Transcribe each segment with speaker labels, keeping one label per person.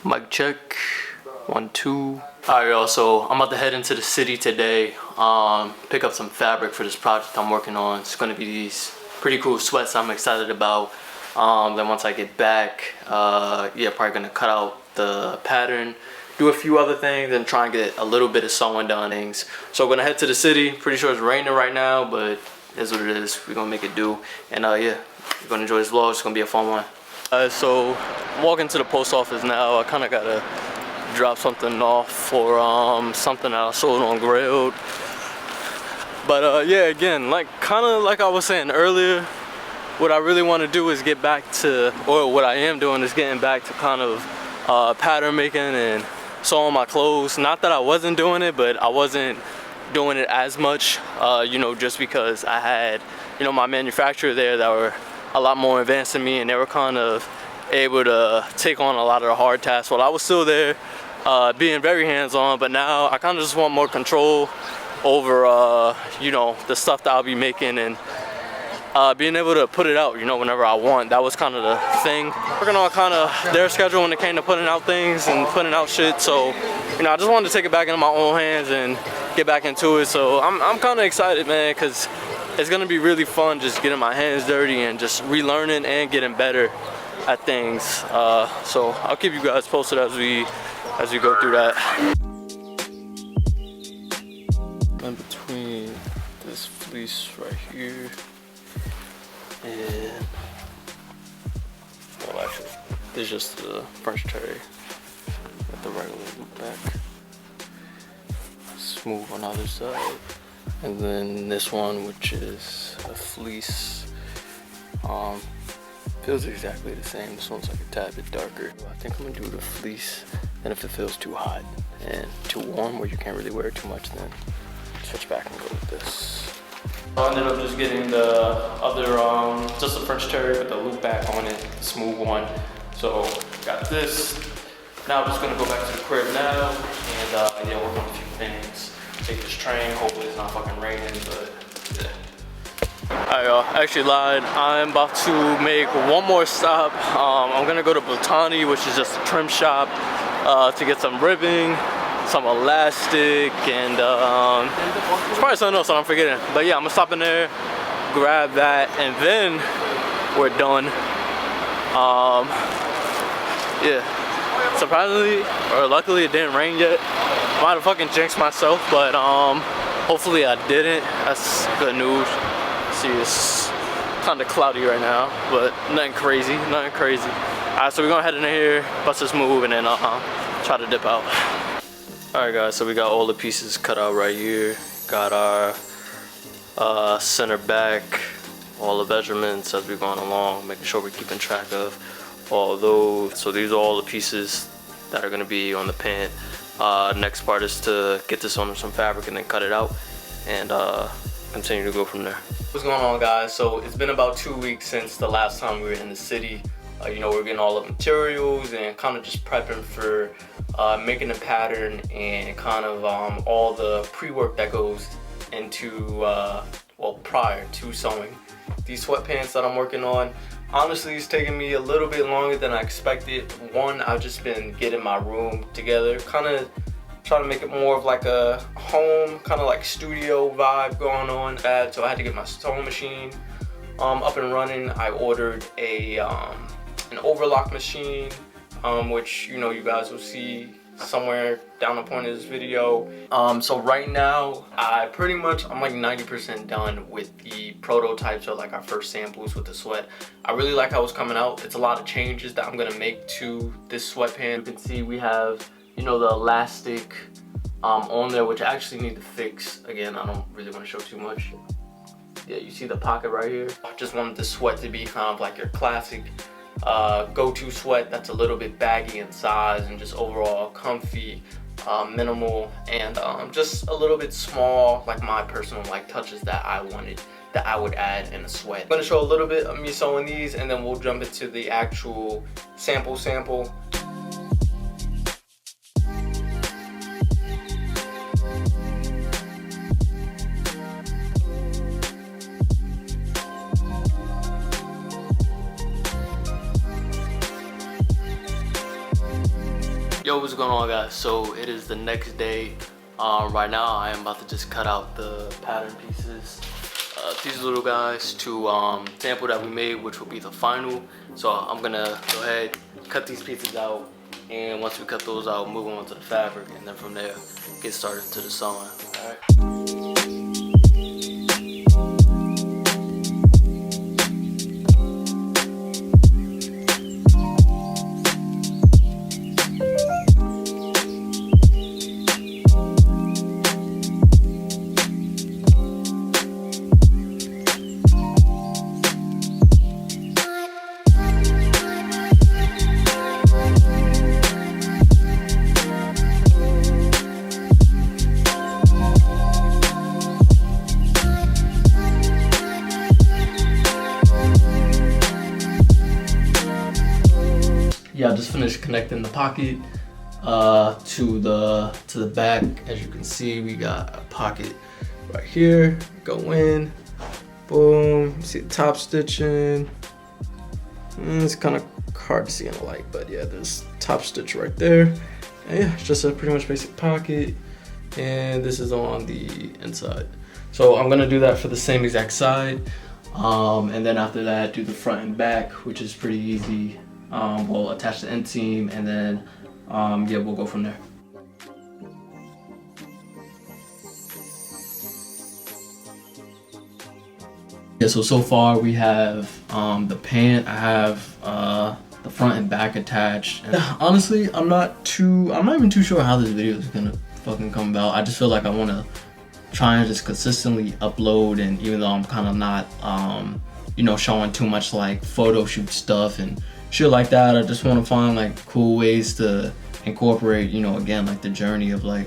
Speaker 1: Mic check. 1, 2. Alright, y'all. So I'm about to head into the city today. Pick up some fabric for this project I'm working on. It's gonna be these pretty cool sweats I'm excited about. Then once I get back, yeah, probably gonna cut out the pattern, do a few other things, and try and get a little bit of sewing done things. So I'm gonna head to the city. Pretty sure it's raining right now, but it's what it is. We're gonna make it do. And yeah, you're gonna enjoy this vlog. It's gonna be a fun one. So I'm walking to the post office now. I kind of gotta drop something off for something that I sold on Grailed. But yeah, again, kind of like I was saying earlier, what I really want to do is get back to, or what I am doing is getting back to kind of pattern making and sewing my clothes. Not that I wasn't doing it, but I wasn't doing it as much, you know, just because I had, you know, my manufacturer there that were a lot more advanced than me, and they were kind of able to take on a lot of the hard tasks while I was still there, being very hands-on. But now I kind of just want more control over, you know, the stuff that I'll be making, and being able to put it out, you know, whenever I want. That was kind of the thing. Working on kind of their schedule when it came to putting out things and putting out shit. So, you know, I just wanted to take it back into my own hands and get back into it. So I'm kind of excited, man, because it's gonna be really fun just getting my hands dirty and just relearning and getting better at things. So I'll keep you guys posted as we go through that. In between this fleece right here and, well, actually, this is just the French terry with the regular loop back. Smooth on the other side. And then this one, which is a fleece, feels exactly the same. This one's like a tad bit darker. I think I'm gonna do the fleece, and if it feels too hot and too warm where you can't really wear it too much, then switch back and go with this. I ended up just getting the other, just the French terry with the loop back on it, the smooth one. So got this. Now I'm just gonna go back to the crib now and yeah, work on a few things. Take this train, hopefully it's not fucking raining, but yeah. Alright, y'all, I actually lied. I'm about to make one more stop. I'm gonna go to Botani, which is just a trim shop, to get some ribbing, some elastic, and it's probably something else that I'm forgetting. But yeah, I'm gonna stop in there, grab that, and then we're done. Yeah, surprisingly, or luckily it didn't rain yet. Might have fucking jinxed myself, but hopefully I didn't. That's good news. See, it's kind of cloudy right now, but nothing crazy, nothing crazy. Alright, so we're gonna head in here, bust this move, and then try to dip out. Alright guys, so we got all the pieces cut out right here. Got our center back, all the measurements as we're going along, making sure we're keeping track of all those. So these are all the pieces that are gonna be on the pant. Next part is to get this on some fabric and then cut it out and continue to go from there. What's going on, guys? So it's been about 2 weeks since the last time we were in the city. You know, we're getting all the materials and kind of just prepping for making a pattern and kind of all the pre-work that goes into, well, prior to sewing these sweatpants that I'm working on. Honestly, it's taking me a little bit longer than I expected. One, I've just been getting my room together, kind of trying to make it more of like a home, kind of like studio vibe going on. So I had to get my sewing machine up and running. I ordered an overlock machine, which, you know, you guys will see somewhere down the point of this video. So right now I'm like 90% done with the prototypes, or like our first samples with the sweat. I really like how it's coming out. It's a lot of changes that I'm gonna make to this sweatpant. You can see we have, you know, the elastic on there, which I actually need to fix. Again, I don't really want to show too much. Yeah, you see the pocket right here. I just wanted the sweat to be kind of like your classic go-to sweat that's a little bit baggy in size and just overall comfy, minimal, and just a little bit small, like my personal touches that I wanted, that I would add in a sweat. I'm gonna show a little bit of me sewing these, and then we'll jump into the actual sample. Yo, what's going on, guys? So it is the next day. Right now I am about to just cut out the pattern pieces, these little guys, to sample that we made, which will be the final. So I'm gonna go ahead, cut these pieces out, and once we cut those out, move on to the fabric, and then from there get started to the sewing. All right. Yeah, I just finished connecting the pocket to the back. As you can see, we got a pocket right here. Go in, boom. See the top stitching. It's kind of hard to see in the light, but yeah, there's top stitch right there. And yeah, it's just a pretty much basic pocket. And this is on the inside. So I'm gonna do that for the same exact side. And then after that, do the front and back, which is pretty easy. We'll attach the inseam, and then yeah, we'll go from there. Yeah, so far we have the pant. I have the front and back attached. And honestly, I'm not even too sure how this video is gonna fucking come about. I just feel like I want to try and just consistently upload, and even though I'm kind of not you know, showing too much like photo shoot stuff and shit like that, I just want to find like cool ways to incorporate, you know, again, like the journey of like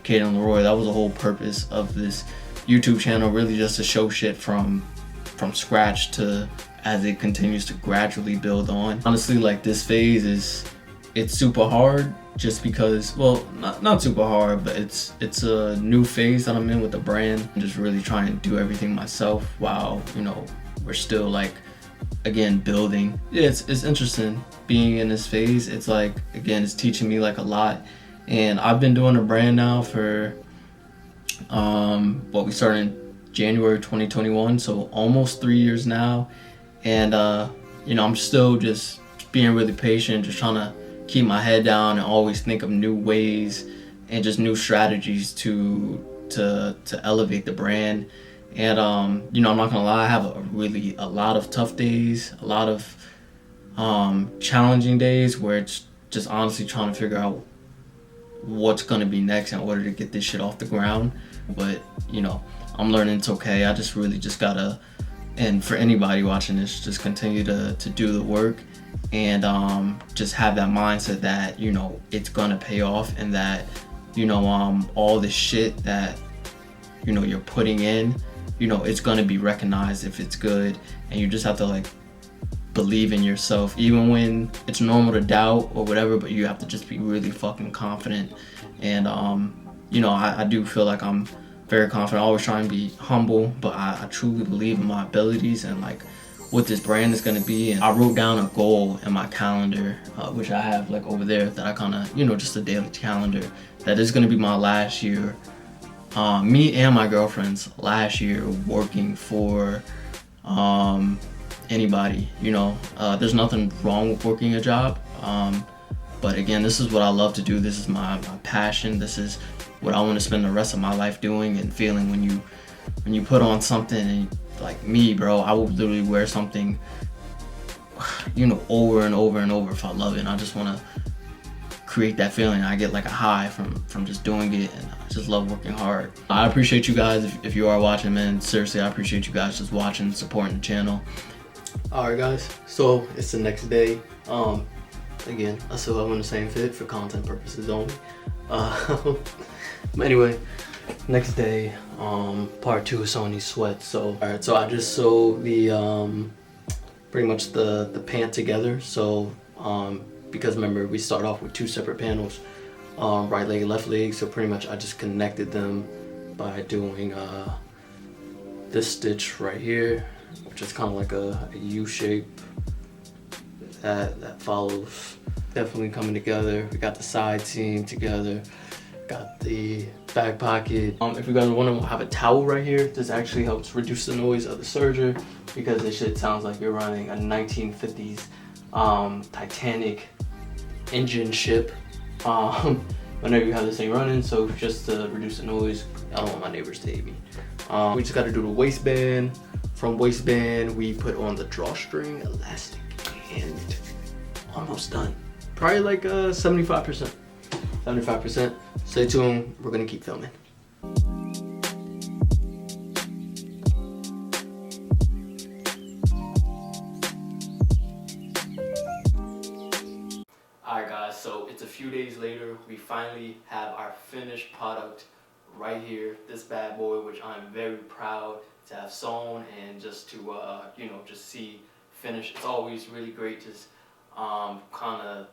Speaker 1: Kaden Leroy. That was the whole purpose of this YouTube channel, really just to show shit from scratch to as it continues to gradually build on. Honestly, like this phase it's super hard just because, well, not super hard, but it's a new phase that I'm in with the brand. I'm just really trying to do everything myself while, you know, we're still like, again, building. Yeah, it's interesting being in this phase. It's like, again, it's teaching me like a lot. And I've been doing a brand now for we started in January 2021, so almost 3 years now. And you know, I'm still just being really patient, just trying to keep my head down and always think of new ways and just new strategies to elevate the brand. And you know, I'm not gonna lie, I have a lot of tough days, a lot of challenging days where it's just honestly trying to figure out what's gonna be next in order to get this shit off the ground. But you know, I'm learning it's okay. I just really just gotta, and for anybody watching this, just continue to do the work and just have that mindset that, you know, it's gonna pay off, and that, you know, all the shit that, you know, you're putting in, you know, it's gonna be recognized if it's good. And you just have to like believe in yourself, even when it's normal to doubt or whatever, but you have to just be really fucking confident. And you know, I do feel like I'm very confident. I always try and be humble, but I truly believe in my abilities and like what this brand is gonna be. And I wrote down a goal in my calendar, which I have like over there, that I kind of, you know, just a daily calendar, that is gonna be my last year, me and my girlfriend's last year working for anybody. You know, there's nothing wrong with working a job, but again, this is what I love to do. This is my passion. This is what I want to spend the rest of my life doing and feeling. When you put on something, and like me, bro, I will literally wear something, you know, over and over and over if I love it. And I just want to create that feeling. I get like a high from just doing it, and I just love working hard. I appreciate you guys if you are watching, man. Seriously, I appreciate you guys just watching, supporting the channel. Alright guys, so it's the next day. Again, I still have on the same fit for content purposes only. But anyway, next day, part 2 of sewing these sweats. So alright, so I just sewed the pretty much the pant together. So because remember, we start off with 2 separate panels, right leg, left leg. So pretty much I just connected them by doing this stitch right here, which is kind of like a U shape that follows definitely coming together. We got the side seam together, got the back pocket. If you guys want to have a towel right here, this actually helps reduce the noise of the serger because this shit sounds like you're running a 1950s Titanic engine ship whenever you have this thing running. So just to reduce the noise, I don't want my neighbors to hate me. We just got to do the waistband. From waistband, we put on the drawstring elastic and almost done. Probably like 75%. 75%. Stay tuned. We're gonna keep filming. Alright guys, so it's a few days later. We finally have our finished product right here. This bad boy, which I'm very proud to have sewn and just to you know, just see finished. It's always really great just kind of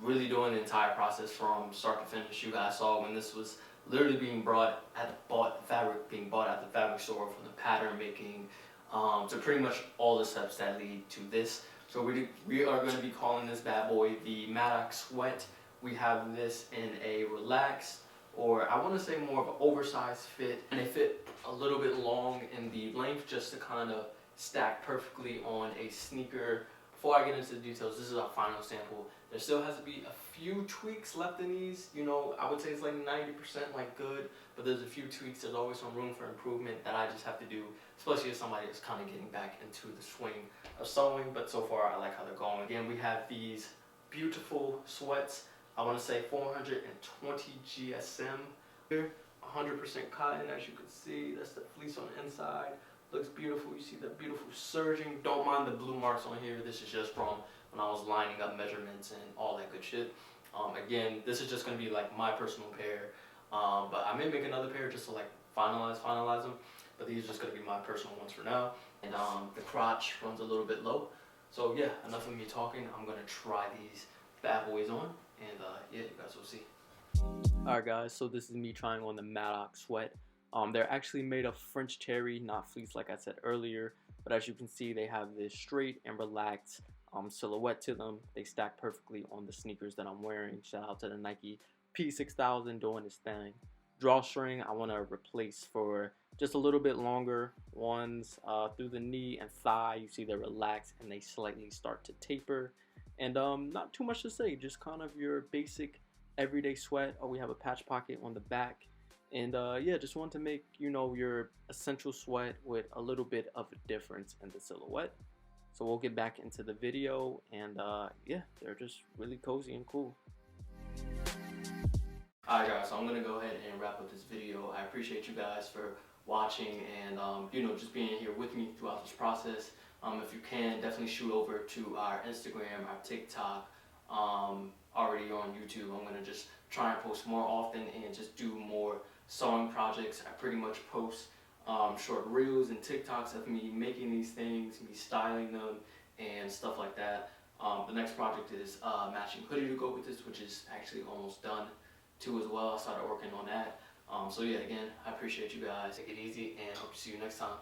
Speaker 1: really doing the entire process from start to finish. You guys saw when this was literally being bought at the fabric store, from the pattern making to pretty much all the steps that lead to this. So we are going to be calling this bad boy the Maddox Sweat. We have this in a relaxed, or I want to say more of an oversized fit, and they fit a little bit long in the length just to kind of stack perfectly on a sneaker. Before I get into the details, this is our final sample. There still has to be a few tweaks left in these. You know, I would say it's like 90% like good, but there's a few tweaks. There's always some room for improvement that I just have to do, especially as somebody that's kind of getting back into the swing of sewing. But so far, I like how they're going. Again, we have these beautiful sweats. I want to say 420 GSM here, 100% cotton, as you can see. That's the fleece on the inside. Looks beautiful. You see the beautiful serging. Don't mind the blue marks on here. This is just from when I was lining up measurements and all that good shit. Again, this is just going to be like my personal pair, but I may make another pair just to like finalize them, but these are just going to be my personal ones for now. And the crotch runs a little bit low. So yeah, enough of me talking. I'm going to try these bad boys on, and yeah, you guys will see. Alright guys, so this is me trying on the Maddox Sweat. They're actually made of French terry, not fleece like I said earlier, but as you can see, they have this straight and relaxed silhouette to them. They stack perfectly on the sneakers that I'm wearing. Shout out to the Nike P6000 doing its thing. Drawstring, I want to replace for just a little bit longer ones through the knee and thigh. You see they're relaxed and they slightly start to taper. And not too much to say, just kind of your basic everyday sweat. We have a patch pocket on the back. And yeah, just want to make, you know, your essential sweat with a little bit of a difference in the silhouette. So we'll get back into the video, and yeah, they're just really cozy and cool. Alright guys, so I'm going to go ahead and wrap up this video. I appreciate you guys for watching and you know, just being here with me throughout this process. If you can, definitely shoot over to our Instagram, our TikTok, already on YouTube. I'm going to just try and post more often and just do more sewing projects. I pretty much post short reels and TikToks of me making these things, me styling them and stuff like that. The next project is matching hoodie to go with this, which is actually almost done too as well. I started working on that. So yeah, again, I appreciate you guys. Take it easy and hope to see you next time.